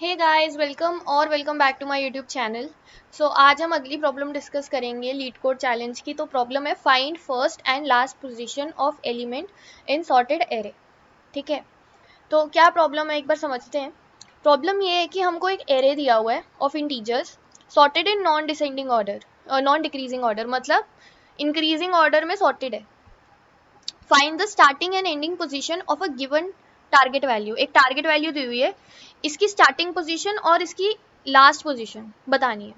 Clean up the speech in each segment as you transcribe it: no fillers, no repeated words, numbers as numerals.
Hey guys, welcome back to my YouTube channel. आज हम अगली प्रॉब्लम डिस्कस करेंगे लीड कोड चैलेंज की। तो प्रॉब्लम है find first and last position of element in sorted array. ठीक है, तो क्या प्रॉब्लम है एक बार समझते हैं। प्रॉब्लम ये है कि हमको एक एरे दिया हुआ है of integers sorted in non descending order और नॉन डिक्रीजिंग ऑर्डर, मतलब इंक्रीजिंग ऑर्डर में सॉर्टेड है। Find the starting and ending position of a given target value. एक टारगेट वैल्यू दी हुई है, इसकी स्टार्टिंग पोजीशन और इसकी लास्ट पोजीशन बतानी है।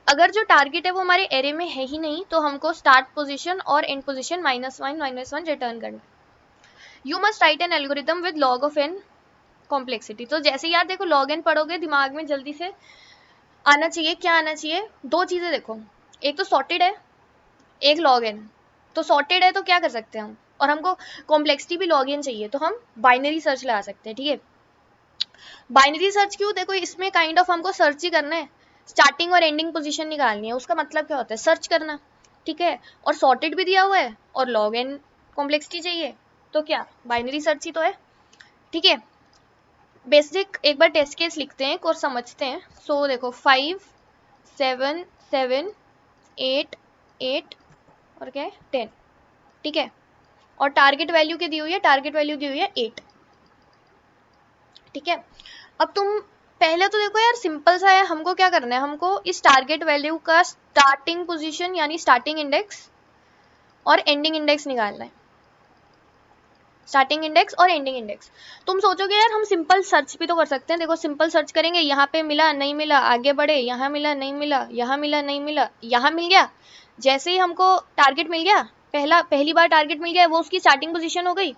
अगर जो टारगेट है वो हमारे एरे में है ही नहीं तो हमको स्टार्ट पोजीशन और एंड पोजीशन -1 रिटर्न करना है। You must write an algorithm with log of n complexity. तो जैसे यार देखो, लॉग एन पढ़ोगे दिमाग में जल्दी से आना चाहिए। क्या आना चाहिए? दो चीजें देखो, एक तो सॉर्टेड है, एक लॉग एन। तो सॉर्टेड है तो क्या कर सकते हैं हम, और हमको कॉम्प्लेक्सिटी भी लॉग एन चाहिए तो हम बाइनरी सर्च लगा सकते हैं। ठीक है, बाइनरी सर्च क्यों? देखो इसमें काइंड ऑफ हमको सर्च ही करना है, स्टार्टिंग और एंडिंग पोजीशन निकालनी है। उसका मतलब क्या होता है? सर्च करना। ठीक है, और सॉर्टेड भी दिया हुआ है और लॉग एन कॉम्प्लेक्सिटी चाहिए, तो क्या बाइनरी सर्च ही तो है। ठीक है, बेसिक एक बार टेस्ट केस लिखते हैं और समझते हैं। देखो 5 7 7 8 8 और क्या है 10। ठीक है, और टारगेट वैल्यू की दी हुई है, टारगेट वैल्यू दी हुई है 8। ठीक है, अब तुम पहले तो देखो यार, सिंपल सा है। हमको क्या करना है, हमको इस टारगेट वैल्यू का स्टार्टिंग पोजीशन यानी स्टार्टिंग इंडेक्स और एंडिंग इंडेक्स निकालना है। स्टार्टिंग इंडेक्स और एंडिंग इंडेक्स। तुम सोचोगे यार हम सिंपल सर्च भी तो कर सकते हैं। देखो सिंपल सर्च करेंगे, यहाँ पे मिला नहीं मिला आगे बढ़े, यहाँ मिला नहीं मिला, यहाँ मिला नहीं मिला, यहाँ मिल गया। जैसे ही हमको टारगेट मिल गया, पहली बार टारगेट मिल गया, वो उसकी स्टार्टिंग पोजीशन हो गई।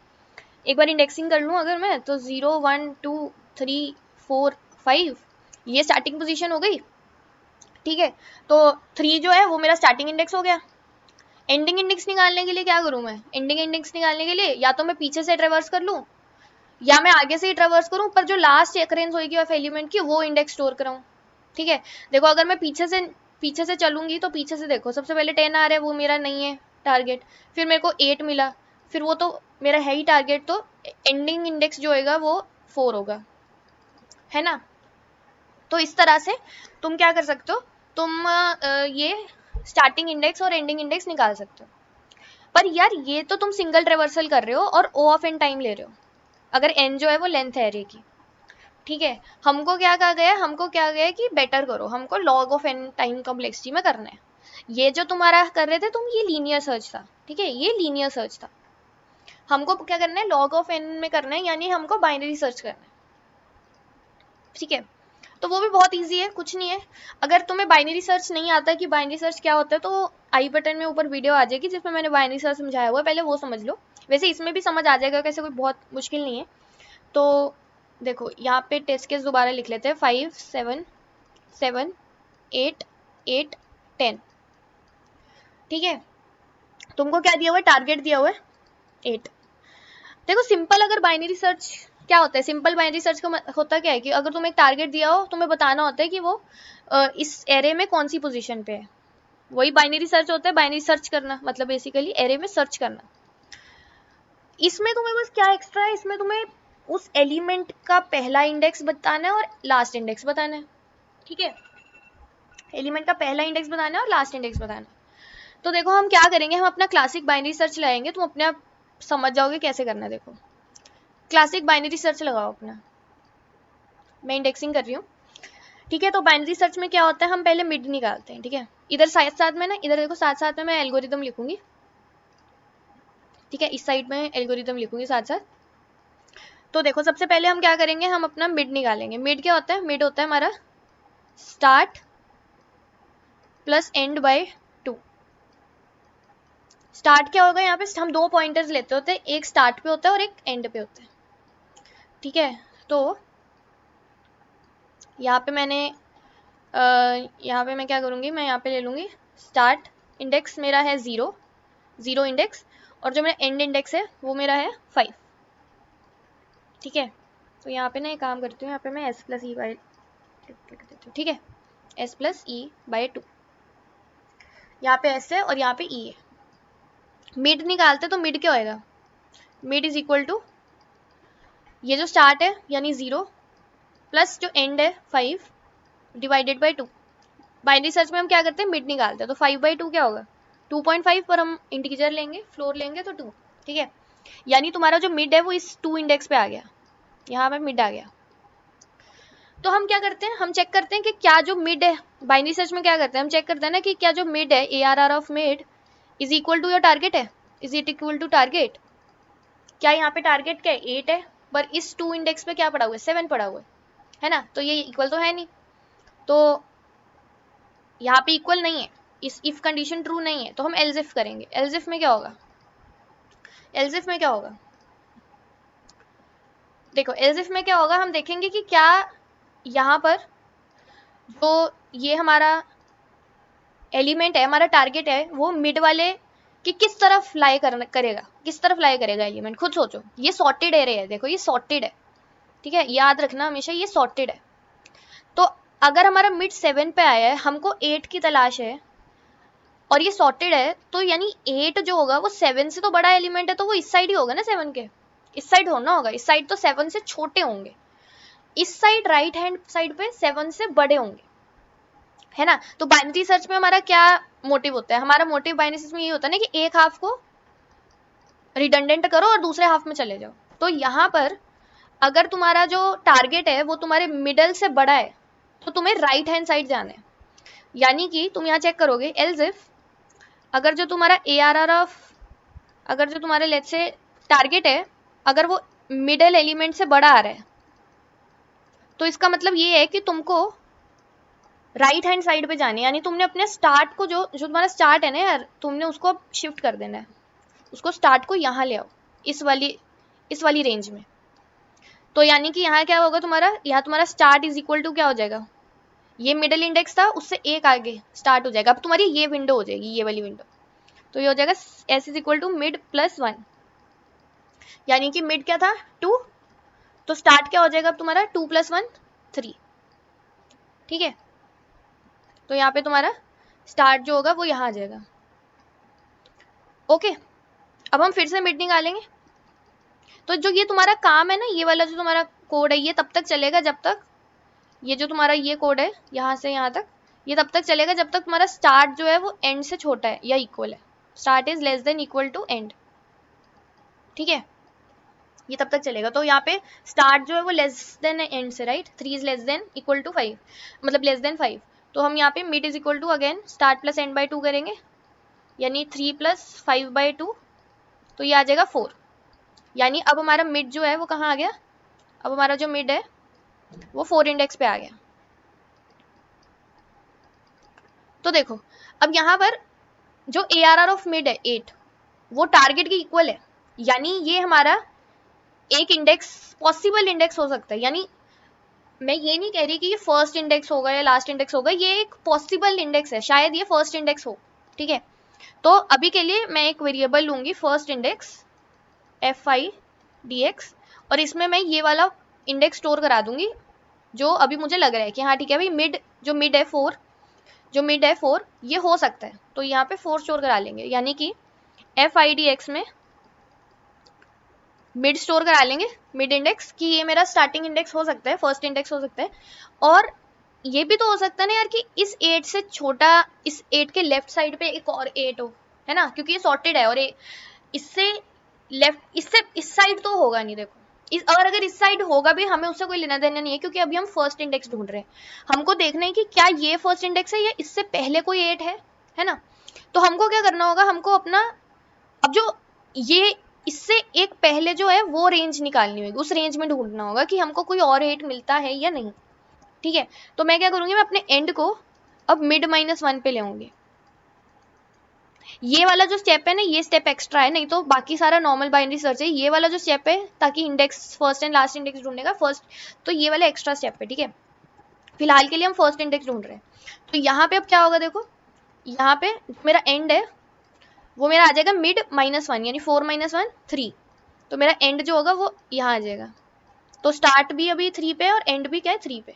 एक बार इंडेक्सिंग कर लूँ अगर मैं, तो 0 1 2 3 4 5 ये स्टार्टिंग पोजीशन हो गई। ठीक है, तो 3 जो है वो मेरा स्टार्टिंग इंडेक्स हो गया। एंडिंग इंडेक्स निकालने के लिए क्या करूँ मैं? एंडिंग इंडेक्स निकालने के लिए या तो मैं पीछे से ट्रेवर्स कर लूँ या मैं आगे से ही ट्रेवर्स करूँ, पर जो लास्ट एकरेंस होगी ऑफ एलिमेंट की वो इंडेक्स स्टोर कराऊँ। ठीक है, देखो अगर मैं पीछे से चलूंगी तो पीछे से देखो सबसे पहले 10 आ रहा है, वो मेरा नहीं है टारगेट। फिर मेरे को 8 मिला, फिर वो तो मेरा है ही टारगेट, तो एंडिंग इंडेक्स जो होगा वो 4 होगा, है ना। तो इस तरह से तुम क्या कर सकते हो, तुम ये स्टार्टिंग इंडेक्स और एंडिंग इंडेक्स निकाल सकते हो। पर यार ये तो तुम सिंगल ट्रेवर्सल कर रहे हो और ओ ऑफ एन टाइम ले रहे हो, अगर एन जो है वो लेंथ है एरे की। ठीक है, हमको क्या कहा गया है, हमको क्या गया है कि बेटर करो, हमको log of n time complexity में करना है। ये जो तुम्हारा कर रहे थे तुम, ये लीनियर सर्च था। ठीक है, ये लीनियर सर्च था। हमको क्या करना है, लॉग ऑफ एन में करना है, यानी हमको बाइनरी सर्च करना है। ठीक है, तो वो भी बहुत इजी है, कुछ नहीं है। अगर तुम्हें बाइनरी सर्च नहीं आता कि बाइनरी सर्च क्या होता है, तो आई बटन में ऊपर वीडियो आ जाएगी जिसमें मैंने बाइनरी सर्च समझाया हुआ है, पहले वो समझ लो। वैसे इसमें भी समझ आ जाएगा, कैसे कोई बहुत मुश्किल नहीं है। तो देखो यहाँ पे टेस्ट केस दोबारा लिख लेते हैं, 5 7 7 8 8 10। ठीक है, तुमको क्या दिया हुआ है, टारगेट दिया हुआ है 8। देखो सिंपल, अगर बाइनरी सर्च क्या होता है, सिंपल बाइनरी सर्च का होता क्या है कि अगर तुम्हें एक टारगेट दिया हो, तुम्हें बताना होता है कि वो इस एरे में कौन सी पोजीशन पे है। वही बाइनरी सर्च होता है, बाइनरी सर्च करना मतलब बेसिकली एरे में सर्च करना। इसमें तुम्हें बस क्या एक्स्ट्रा है, इसमें तुम्हें उस एलिमेंट का पहला इंडेक्स बताना है और लास्ट इंडेक्स बताना है। ठीक है, एलिमेंट का पहला इंडेक्स बताना है और लास्ट इंडेक्स बताना है। तो देखो हम क्या करेंगे, हम अपना क्लासिक बाइनरी सर्च लगाएंगे, तुम अपने आप समझ जाओगे कैसे करना है। देखो क्लासिक बाइनरी सर्च लगाओ अपना, मैं इंडेक्सिंग कर रही हूँ। ठीक है, तो बाइनरी सर्च में क्या होता है, हम पहले मिड निकालते हैं। ठीक है, इधर साथ साथ में ना, इधर देखो साथ साथ में मैं एल्गोरिदम लिखूंगी। ठीक है, इस साइड में एल्गोरिदम लिखूंगी साथ साथ। तो देखो सबसे पहले हम क्या करेंगे, हम अपना मिड निकालेंगे। मिड क्या होता है? मिड होता है हमारा start plus end by 2। Start क्या होगा, यहाँ पे हम दो पॉइंटर्स लेते होते हैं, एक स्टार्ट पे होता है और एक एंड पे होता है। ठीक है, तो यहाँ पे मैंने यहाँ पे मैं क्या करूँगी, मैं यहाँ पे ले लूँगी स्टार्ट इंडेक्स मेरा है 0 इंडेक्स, और जो मेरा एंड इंडेक्स है वो मेरा है 5। ठीक है, तो यहाँ पे ना एक काम करती हूँ, यहाँ पे मैं s प्लस ई बाई लिख देती हूँ। ठीक है, s प्लस ई बाई 2, यहाँ पे s है और यहाँ पे e है। मिड निकालते तो मिड क्या होएगा, मिड इज इक्वल टू ये जो स्टार्ट है यानी 0 प्लस जो एंड है 5 डिवाइडेड बाई 2। बाइनरी सर्च में हम क्या करते हैं, मिड निकालते हैं, तो 5/2 क्या होगा 2.5 पर हम इंटीजर लेंगे, फ्लोर लेंगे तो 2। ठीक है, यानी तुम्हारा जो मिड है वो इस 2 इंडेक्स पे आ गया, यहाँ पे मिड आ गया। तो हम क्या करते हैं, हम चेक करते हैं कि क्या जो मिड है, बाइनरी सर्च में क्या करते हैं, हम चेक करते हैं ना कि क्या जो मिड है ARR of mid is equal to your target है, is it equal to target. क्या यहाँ पे टारगेट क्या है 8 है, पर इस 2 इंडेक्स पे क्या पड़ा हुआ है 7 पड़ा हुआ है ना, तो ये इक्वल तो है नहीं, तो यहाँ पे इक्वल नहीं है, इस इफ कंडीशन ट्रू नहीं है, तो हम एल्स इफ करेंगे। एल्स इफ में क्या होगा, एल्स इफ में क्या होगा, देखो एल्स इफ में क्या होगा, हम देखेंगे कि क्या यहाँ पर जो ये हमारा एलिमेंट है, हमारा टारगेट है, वो मिड वाले कि किस तरफ लाई करेगा, किस तरफ लाई करेगा एलिमेंट, खुद सोचो। ये सॉर्टेड एरे है, देखो ये सॉर्टेड है, ठीक है, याद रखना हमेशा ये सॉर्टेड है। तो अगर हमारा मिड 7 पे आया है, हमको 8 की तलाश है और ये सॉर्टेड है, तो यानी 8 जो होगा वो 7 से तो बड़ा एलिमेंट है, तो वो इस साइड ही होगा ना 7 के, इस साइड होना होगा, इस साइड तो 7 से छोटे होंगे, इस साइड राइट हैंड साइड पे 7 से बड़े होंगे, है ना। तो बाइनरी सर्च में हमारा क्या मोटिव होता है, हमारा मोटिव बाइनरी सर्च में ये होता है ना कि एक हाफ को रिडंडेंट करो और दूसरे हाफ में चले जाओ। तो यहाँ पर अगर तुम्हारा जो टारगेट है वो तुम्हारे मिडल से बड़ा है, तो तुम्हें राइट हैंड साइड जाना है, यानी कि तुम यहाँ चेक करोगे एल्स इफ अगर जो तुम्हारा ARR ऑफ, अगर जो तुम्हारे लेट्स से टारगेट है अगर वो मिडल एलिमेंट से बड़ा आ रहा है, तो इसका मतलब ये है कि तुमको राइट हैंड साइड पे जानी है, यानी तुमने अपने स्टार्ट को जो जो तुम्हारा स्टार्ट है ना यार, तुमने उसको शिफ्ट कर देना है, उसको स्टार्ट को यहाँ ले आओ, इस वाली रेंज में। तो यानी कि यहाँ क्या होगा तुम्हारा, यहाँ तुम्हारा स्टार्ट इज इक्वल टू क्या हो जाएगा, ये मिडल इंडेक्स था उससे एक आगे स्टार्ट हो जाएगा, अब तुम्हारी ये विंडो हो जाएगी, ये वाली विंडो, तो ये हो जाएगा S is equal to mid plus 1, यानी कि मिड क्या था 2, तो स्टार्ट क्या हो जाएगा अब तुम्हारा 2 + 1 3। ठीक है, तो यहाँ पे तुम्हारा स्टार्ट जो होगा वो यहाँ आ जाएगा। ओके, अब हम फिर से मिड निकालेंगे। तो जो ये तुम्हारा काम है ना, ये वाला जो तुम्हारा कोड है, ये तब तक चलेगा जब तक ये जो तुम्हारा ये कोड है यहाँ से यहाँ तक, ये तब तक चलेगा जब तक तुम्हारा स्टार्ट जो है वो एंड से छोटा है या इक्वल है, start is less than equal to end. ठीक है, ये तब तक चलेगा। तो यहाँ पे स्टार्ट जो है वो लेस देन एंड से, right, 3 is less than equal to 5, मतलब लेस देन 5, तो हम यहाँ पे mid is equal to again start plus end by 2 करेंगे, यानी 3 + 5/2, तो ये आ जाएगा 4, यानी अब हमारा मिड जो है वो कहाँ आ गया, अब हमारा जो मिड है वो 4 इंडेक्स पे आ गया। तो देखो अब यहाँ पर जो ARR ऑफ मिड है 8 वो टारगेट के इक्वल है, यानी ये हमारा एक इंडेक्स पॉसिबल इंडेक्स हो सकता है, यानी मैं ये नहीं कह रही कि ये फर्स्ट इंडेक्स होगा या लास्ट इंडेक्स होगा, ये एक पॉसिबल इंडेक्स है, शायद ये फर्स्ट इंडेक्स हो। ठीक है, तो अभी के लिए मैं एक वेरिएबल लूंगी फर्स्ट इंडेक्स FIDX, और इसमें मैं ये वाला इंडेक्स स्टोर करा दूंगी जो अभी मुझे लग रहा है कि हाँ ठीक है भाई, मिड जो मिड है 4, जो मिड है 4 ये हो सकता है, तो यहाँ पे 4 स्टोर करा लेंगे, यानी कि FIDX में मिड स्टोर करा लेंगे, मिड इंडेक्स कि ये मेरा स्टार्टिंग इंडेक्स हो सकता है, फर्स्ट इंडेक्स हो सकता है, और ये भी तो हो सकता है ना यार कि इस 8 से छोटा, इस 8 के लेफ्ट साइड पे एक और 8 हो, है ना, क्योंकि ये सॉर्टेड है, और इससे लेफ्ट, इससे इस साइड तो होगा नहीं, देखो और अगर इस साइड होगा भी हमें उससे कोई लेना देना नहीं है, क्योंकि अभी हम फर्स्ट इंडेक्स ढूंढ रहे हैं, हमको देखना है कि क्या ये फर्स्ट इंडेक्स है या इससे पहले कोई 8 है ना। तो हमको क्या करना होगा, हमको अपना अब जो ये इससे एक पहले जो है वो रेंज निकालनी होगी, उस रेंज में ढूंढना होगा कि हमको कोई और 8 मिलता है या नहीं। ठीक है, तो मैं क्या करूंगी, मैं अपने एंड को अब मिड -1 पे ले आऊंगी, ये वाला जो स्टेप है ना, ये स्टेप एक्स्ट्रा है, नहीं तो बाकी सारा नॉर्मल बाइनरी सर्च है, ये वाला जो स्टेप है ताकि index first and last index ढूंढने का फर्स्ट, तो ये वाला एक्स्ट्रा स्टेप है। ठीक है, फिलहाल के लिए हम फर्स्ट इंडेक्स ढूंढ रहे हैं, तो यहाँ पे अब क्या होगा, देखो यहाँ पे मेरा एंड है वो मेरा आ जाएगा मिड -1, यानी 4 - 1 3, तो मेरा एंड जो होगा वो यहाँ आ जाएगा, तो स्टार्ट भी अभी 3 पे और एंड भी क्या है 3 पे,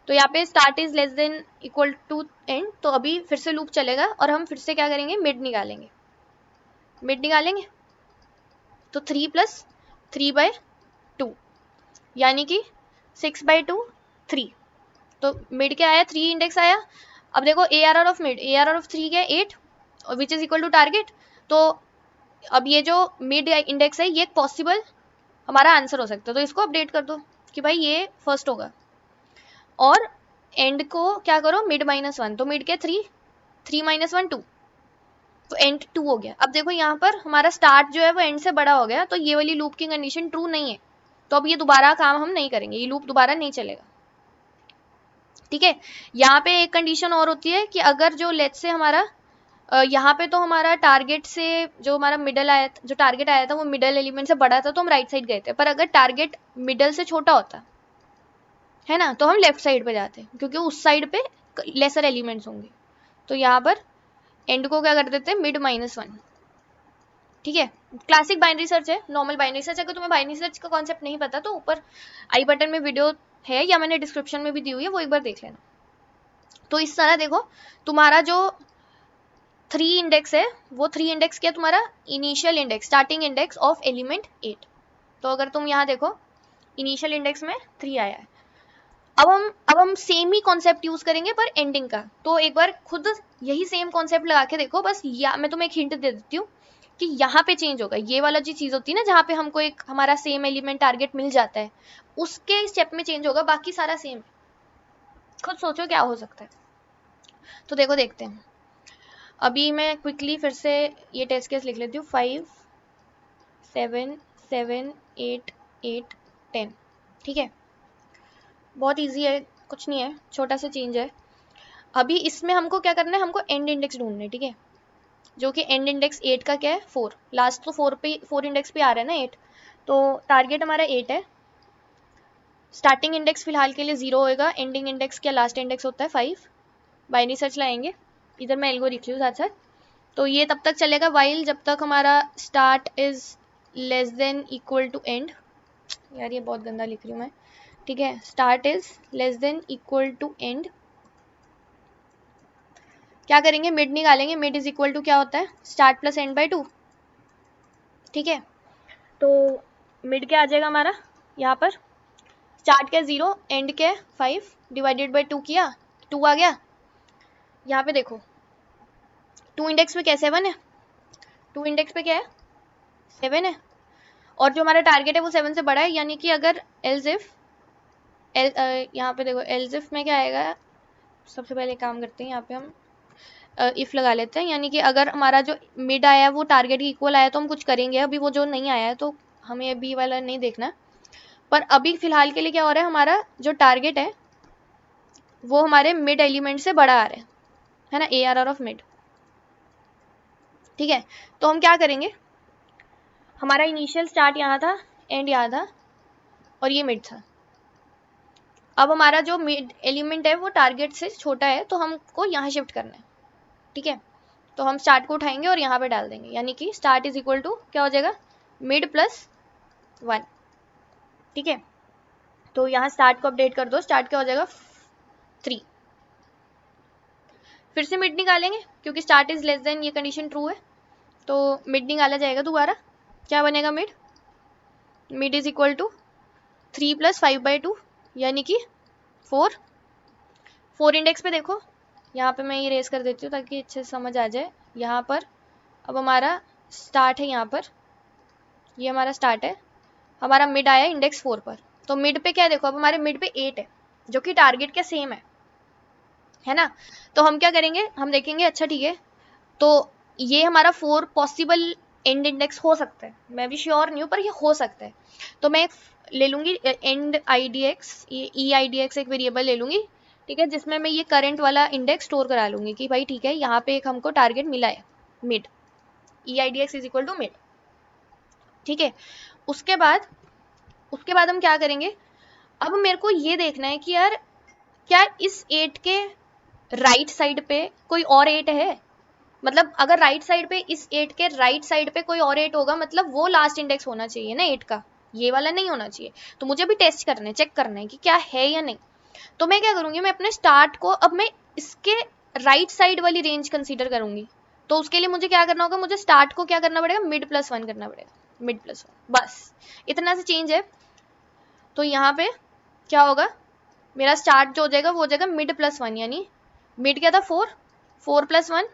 तो यहाँ पे start is less than equal to end, तो अभी फिर से लूप चलेगा और हम फिर से क्या करेंगे, मिड निकालेंगे, मिड निकालेंगे, तो 3 + 3/2, यानी कि 6/2 3, तो मिड क्या आया 3 इंडेक्स आया। अब देखो ARR of mid, ARR of 3 क्या है 8 which is equal to target. तो अब ये जो मिड इंडेक्स है ये एक पॉसिबल हमारा आंसर हो सकता है, तो इसको अपडेट कर दो कि भाई ये फर्स्ट होगा। और एंड को क्या करो मिड -1, तो मिड के 3, 3 - 1 2, तो एंड 2 हो गया। अब देखो यहाँ पर हमारा स्टार्ट जो है वो एंड से बड़ा हो गया, तो ये वाली लूप की कंडीशन ट्रू नहीं है, तो अब ये दोबारा काम हम नहीं करेंगे, ये लूप दोबारा नहीं चलेगा। ठीक है, यहाँ पे एक कंडीशन और होती है कि अगर जो लेट्स से हमारा यहाँ पे तो हमारा टारगेट से जो हमारा मिडल आया था, जो टारगेट आया था वो मिडल एलिमेंट से बड़ा था तो हम राइट साइड गए थे, पर अगर टारगेट मिडल से छोटा होता है ना तो हम लेफ्ट साइड पे जाते हैं, क्योंकि उस साइड पे लेसर एलिमेंट्स होंगे। तो यहाँ पर एंड को क्या कर देते हैं मिड -1। ठीक है, क्लासिक बाइनरी सर्च है, नॉर्मल बाइनरी सर्च। अगर तुम्हें बाइनरी सर्च का कॉन्सेप्ट नहीं पता तो ऊपर आई बटन में वीडियो है या मैंने डिस्क्रिप्शन में भी दी हुई है, वो एक बार देख लेना। तो इस तरह देखो तुम्हारा जो 3 इंडेक्स है वो 3 इंडेक्स क्या तुम्हारा initial index, starting index of element 8। तो अगर तुम यहाँ देखो इनिशियल इंडेक्स में 3 आया है। अब हम सेम ही कॉन्सेप्ट यूज करेंगे पर एंडिंग का, तो एक बार खुद यही सेम कॉन्सेप्ट लगा के देखो। बस या मैं तुम्हें एक हिंट दे देती हूँ कि यहाँ पे चेंज होगा, ये वाला जो चीज होती है ना जहाँ पे हमको एक हमारा सेम एलिमेंट टारगेट मिल जाता है उसके स्टेप में चेंज होगा, बाकी सारा सेम। खुद सोचो क्या हो सकता है। तो देखो देखते हैं, अभी मैं क्विकली फिर से ये टेस्ट केस लिख लेती हूँ। 5 7 7 8 8 10। ठीक है, बहुत इजी है, कुछ नहीं है, छोटा सा चेंज है। अभी इसमें हमको क्या करना है, हमको एंड इंडेक्स ढूंढना है। ठीक है, जो कि एंड इंडेक्स 8 का क्या है 4, लास्ट तो 4 इंडेक्स पे आ रहा है ना 8, तो टारगेट हमारा 8 है। स्टार्टिंग इंडेक्स फिलहाल के लिए 0 होएगा, एंडिंग इंडेक्स क्या लास्ट इंडेक्स होता है 5। बाइनरी सर्च लाएंगे, इधर मैं एल्गो लिख लूँ साथ साथ। तो ये तब तक चलेगा वाइल जब तक हमारा start is less than equal to end. यार ये बहुत गंदा लिख रही हूँ मैं। ठीक है, start is less than equal to end. क्या करेंगे मिड निकालेंगे, मिड इज इक्वल टू क्या होता है स्टार्ट प्लस एंड बाय 2। ठीक है, तो मिड क्या आ जाएगा हमारा यहाँ पर, स्टार्ट के 0 एंड के 5 डिवाइडेड बाय 2 किया 2 आ गया। यहाँ पे देखो 2 इंडेक्स पे क्या 7 है, 2 इंडेक्स पे क्या है 7 है, और जो हमारा टारगेट है वो 7 से बड़ा है, यानी कि अगर एल्स इफ यहाँ पे देखो एल्स इफ में क्या आएगा, सबसे पहले काम करते हैं यहाँ पे हम इफ लगा लेते हैं, यानी कि अगर हमारा जो मिड आया है वो टारगेट के इक्वल आया तो हम कुछ करेंगे। अभी वो जो नहीं आया है तो हमें अभी वाला नहीं देखना, पर अभी फिलहाल के लिए क्या हो रहा है, हमारा जो टारगेट है वो हमारे मिड एलिमेंट से बड़ा आ रहा है ना, ARR ऑफ मिड। ठीक है, तो हम क्या करेंगे, हमारा इनिशियल स्टार्ट यहाँ था, एंड यहाँ था, और ये मिड था। अब हमारा जो मिड एलिमेंट है वो टारगेट से छोटा है तो हमको यहाँ शिफ्ट करना है। ठीक है, तो हम स्टार्ट को उठाएंगे और यहाँ पे डाल देंगे, यानी कि स्टार्ट इज इक्वल टू क्या हो जाएगा मिड प्लस 1। ठीक है, तो यहाँ स्टार्ट को अपडेट कर दो, स्टार्ट क्या हो जाएगा 3। फिर से मिड निकालेंगे क्योंकि स्टार्ट इज लेस देन, ये कंडीशन ट्रू है, तो मिड निकाला जाएगा दोबारा। क्या बनेगा mid, mid is equal to 3 + 5/2 यानी कि 4। 4 इंडेक्स पे देखो, यहाँ पे मैं ये रेस कर देती हूँ ताकि अच्छे से समझ आ जाए। यहाँ पर अब हमारा स्टार्ट है, यहाँ पर ये हमारा स्टार्ट है, हमारा मिड आया इंडेक्स 4 पर, तो मिड पे क्या देखो अब हमारे मिड पे 8 है जो कि टारगेट के सेम है ना। तो हम क्या करेंगे, हम देखेंगे अच्छा ठीक है, तो ये हमारा 4 पॉसिबल एंड इंडेक्स हो सकता है, मैं भी श्योर नहीं हूँ पर ये हो सकता है। तो मैं ले लूँगी एंड IDX, ये EIDX एक वेरिएबल ले लूँगी। ठीक है, जिसमें मैं ये करंट वाला इंडेक्स स्टोर करा लूँगी कि भाई ठीक है यहाँ पे एक हमको टारगेट मिला है mid, EIDX is equal to mid. ठीक है, उसके बाद हम क्या करेंगे, अब मेरे को ये देखना है कि यार क्या इस 8 के राइट साइड पे कोई और 8 है, मतलब अगर राइट साइड पे इस 8 के राइट साइड पे कोई और 8 होगा मतलब वो लास्ट इंडेक्स होना चाहिए ना 8 का, ये वाला नहीं होना चाहिए। तो मुझे भी टेस्ट करना है, चेक करना है कि क्या है या नहीं। तो मैं क्या करूँगी, मैं अपने स्टार्ट को अब मैं इसके राइट साइड वाली रेंज कंसीडर करूँगी। तो उसके लिए मुझे क्या करना होगा, मुझे स्टार्ट को क्या करना पड़ेगा मिड प्लस 1 करना पड़ेगा, मिड प्लस 1, बस इतना सा चेंज है। तो यहाँ पे क्या होगा, मेरा स्टार्ट जो हो जाएगा वो हो जाएगा मिड प्लस 1, यानी मिड क्या था 4, 4 प्लस 1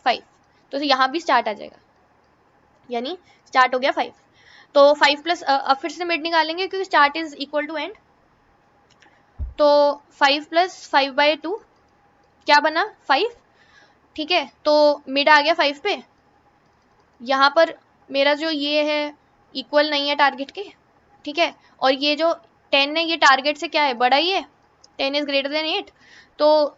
5, तो यहाँ भी स्टार्ट आ जाएगा, यानी स्टार्ट हो गया 5। तो 5 प्लस, अब फिर से मिड निकालेंगे क्योंकि start is equal to end, तो 5 प्लस 5/2 क्या बना 5, ठीक है। तो मिड आ गया 5 पे, यहाँ पर मेरा जो ये है इक्वल नहीं है टारगेट के, ठीक है। और ये जो 10 है ये टारगेट से क्या है, बड़ा ही है, 10 इज ग्रेटर देन 8। तो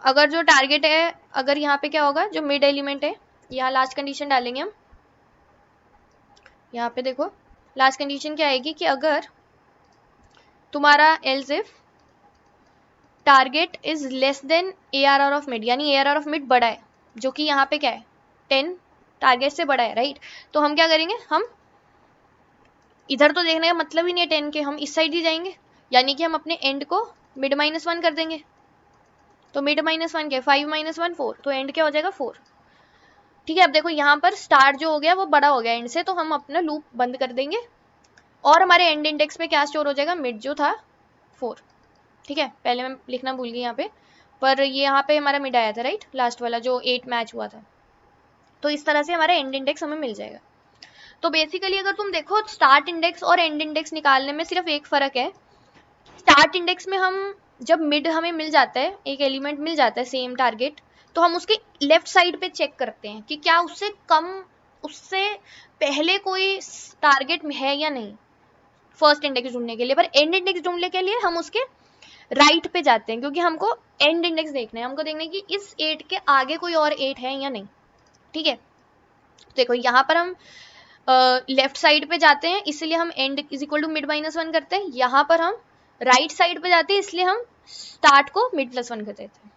अगर जो टारगेट है, अगर यहाँ पे क्या होगा, जो मिड एलिमेंट है, यहाँ लास्ट कंडीशन डालेंगे हम, यहाँ पे देखो लास्ट कंडीशन क्या आएगी कि अगर तुम्हारा else if target is less then ARR of mid, यानी ARR ऑफ मिड बड़ा है, जो कि यहाँ पे क्या है 10 टारगेट से बड़ा है, राइट। तो हम क्या करेंगे, हम इधर तो देखने का मतलब ही नहीं है 10 के, हम इस साइड ही जाएंगे, यानी कि हम अपने एंड को मिड -1 कर देंगे। तो मिड -1 क्या, 5 - 1 4, तो एंड क्या हो जाएगा 4, ठीक है। अब देखो यहाँ पर स्टार जो हो गया वो बड़ा हो गया एंड से, तो हम अपना लूप बंद कर देंगे और हमारे एंड इंडेक्स पे क्या स्टोर हो जाएगा, मिड जो था 4, ठीक है। पहले मैं लिखना भूल गई यहाँ पे, पर ये यहाँ पे हमारा मिड आया था, राइट, लास्ट वाला जो 8 मैच हुआ था। तो इस तरह से हमारा एंड इंडेक्स हमें मिल जाएगा। तो बेसिकली अगर तुम देखो स्टार्ट इंडेक्स और एंड इंडेक्स निकालने में सिर्फ एक फर्क है, स्टार्ट इंडेक्स में हम जब मिड हमें मिल जाता है, एक एलिमेंट मिल जाता है सेम टारगेट, तो हम उसके लेफ्ट साइड पे चेक करते हैं कि क्या उससे कम, उससे पहले कोई टारगेट है या नहीं, फर्स्ट इंडेक्स ढूंढने के लिए। पर एंड इंडेक्स ढूंढने के लिए हम उसके राइट पे जाते हैं, क्योंकि हमको एंड इंडेक्स देखना है, हमको देखना है कि इस 8 के आगे कोई और 8 है या नहीं, ठीक है। देखो यहाँ पर हम लेफ्ट साइड पे जाते हैं, इसलिए हम end is equal to mid -1 करते हैं। यहाँ पर हम राइट साइड पे जाते हैं, इसलिए हम स्टार्ट को मिड +1 कर देते हैं,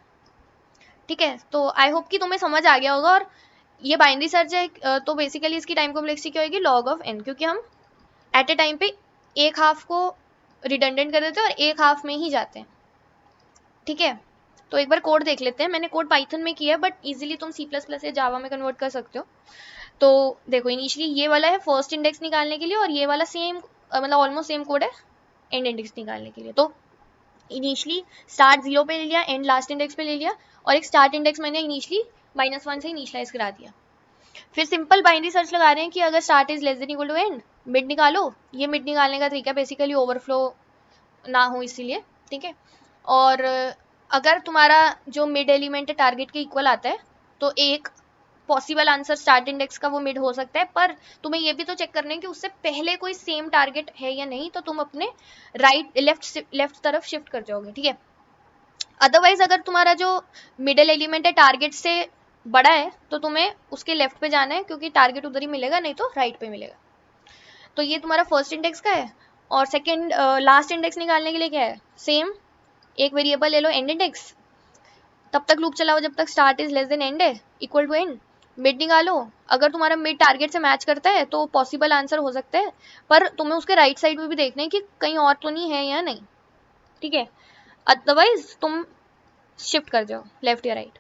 ठीक है। तो आई होप कि तुम्हें समझ आ गया होगा। और ये बाइनरी सर्च है, तो बेसिकली इसकी टाइम कॉम्प्लेक्सिटी क्या होगी, log ऑफ n, क्योंकि हम एट ए टाइम पे एक हाफ को रिडंडेंट कर देते हैं और एक हाफ में ही जाते हैं, ठीक है। तो एक बार कोड देख लेते हैं, मैंने कोड पाइथन में किया है, बट इजीली तुम C++ या जावा में कन्वर्ट कर सकते हो। तो देखो इनिशियली ये वाला है फर्स्ट इंडेक्स निकालने के लिए, और ये वाला सेम मतलब ऑलमोस्ट सेम कोड है एंड इंडेक्स निकालने के लिए। तो इनिशियली स्टार्ट 0 पे ले लिया, एंड लास्ट इंडेक्स पे ले लिया, और एक स्टार्ट इंडेक्स मैंने इनिशियली -1 से इनिशियलाइज करा दिया। फिर सिंपल बाइनरी सर्च लगा रहे हैं कि अगर start is less than equal to end, mid निकालो। ये मिड निकालने का तरीका बेसिकली ओवरफ्लो ना हो इसीलिए, ठीक है। और अगर तुम्हारा जो मिड एलिमेंट है टारगेट के इक्वल आता है, तो एक पॉसिबल आंसर स्टार्ट इंडेक्स का वो मिड हो सकता है, पर तुम्हें ये भी तो चेक करना है कि उससे पहले कोई सेम टारगेट है या नहीं, तो तुम अपने लेफ्ट तरफ शिफ्ट कर जाओगे, ठीक है। अदरवाइज अगर तुम्हारा जो मिडल एलिमेंट है टारगेट से बड़ा है, तो तुम्हें उसके लेफ्ट पे जाना है, क्योंकि टारगेट उधर ही मिलेगा, नहीं तो राइट पे मिलेगा। तो ये तुम्हारा फर्स्ट इंडेक्स का है। और सेकेंड लास्ट इंडेक्स निकालने के लिए क्या है, सेम एक वेरिएबल ले लो एंड इंडेक्स, तब तक लूप चलाओ जब तक start is less than and है, इक्वल टू एंड। मिड निकालो, अगर तुम्हारा मिड टारगेट से मैच करता है तो पॉसिबल आंसर हो सकता है, पर तुम्हें उसके राइट साइड में भी देखना है कि कहीं और तो नहीं है या नहीं, ठीक है। अदरवाइज तुम शिफ्ट कर जाओ लेफ्ट या राइट,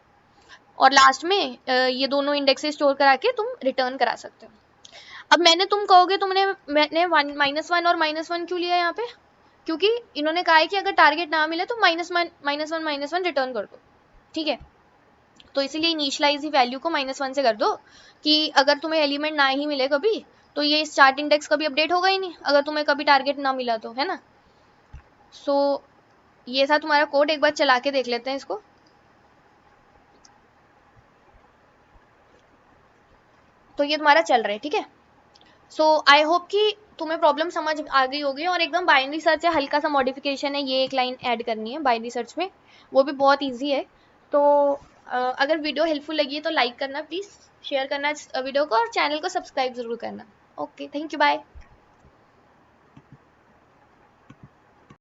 और लास्ट में ये दोनों इंडेक्सेस स्टोर करा के तुम रिटर्न करा सकते हो। अब तुम कहोगे मैंने -1 और -1 क्यों लिया यहाँ पे, क्योंकि इन्होंने कहा है कि अगर टारगेट ना मिले तो -1 रिटर्न कर दो, ठीक है। तो इसीलिए इनिशियलाइज ही वैल्यू को -1 से कर दो, कि अगर तुम्हें एलिमेंट ना ही मिले कभी, तो ये स्टार्ट इंडेक्स कभी अपडेट होगा ही नहीं, अगर तुम्हें कभी टारगेट ना मिला तो, है ना। सो ये था तुम्हारा कोड, एक बार चला के देख लेते हैं इसको। तो ये तुम्हारा चल रहा है, ठीक है। सो आई होप कि तुम्हें प्रॉब्लम समझ आ गई होगी, और एकदम बाइनरी सर्च है, हल्का सा मॉडिफिकेशन है, ये एक लाइन ऐड करनी है बाइनरी सर्च में, वो भी बहुत ईजी है। तो अगर वीडियो हेल्पफुल लगी है तो लाइक करना प्लीज़, शेयर करना वीडियो को, और चैनल को सब्सक्राइब जरूर करना। Okay, thank you, bye.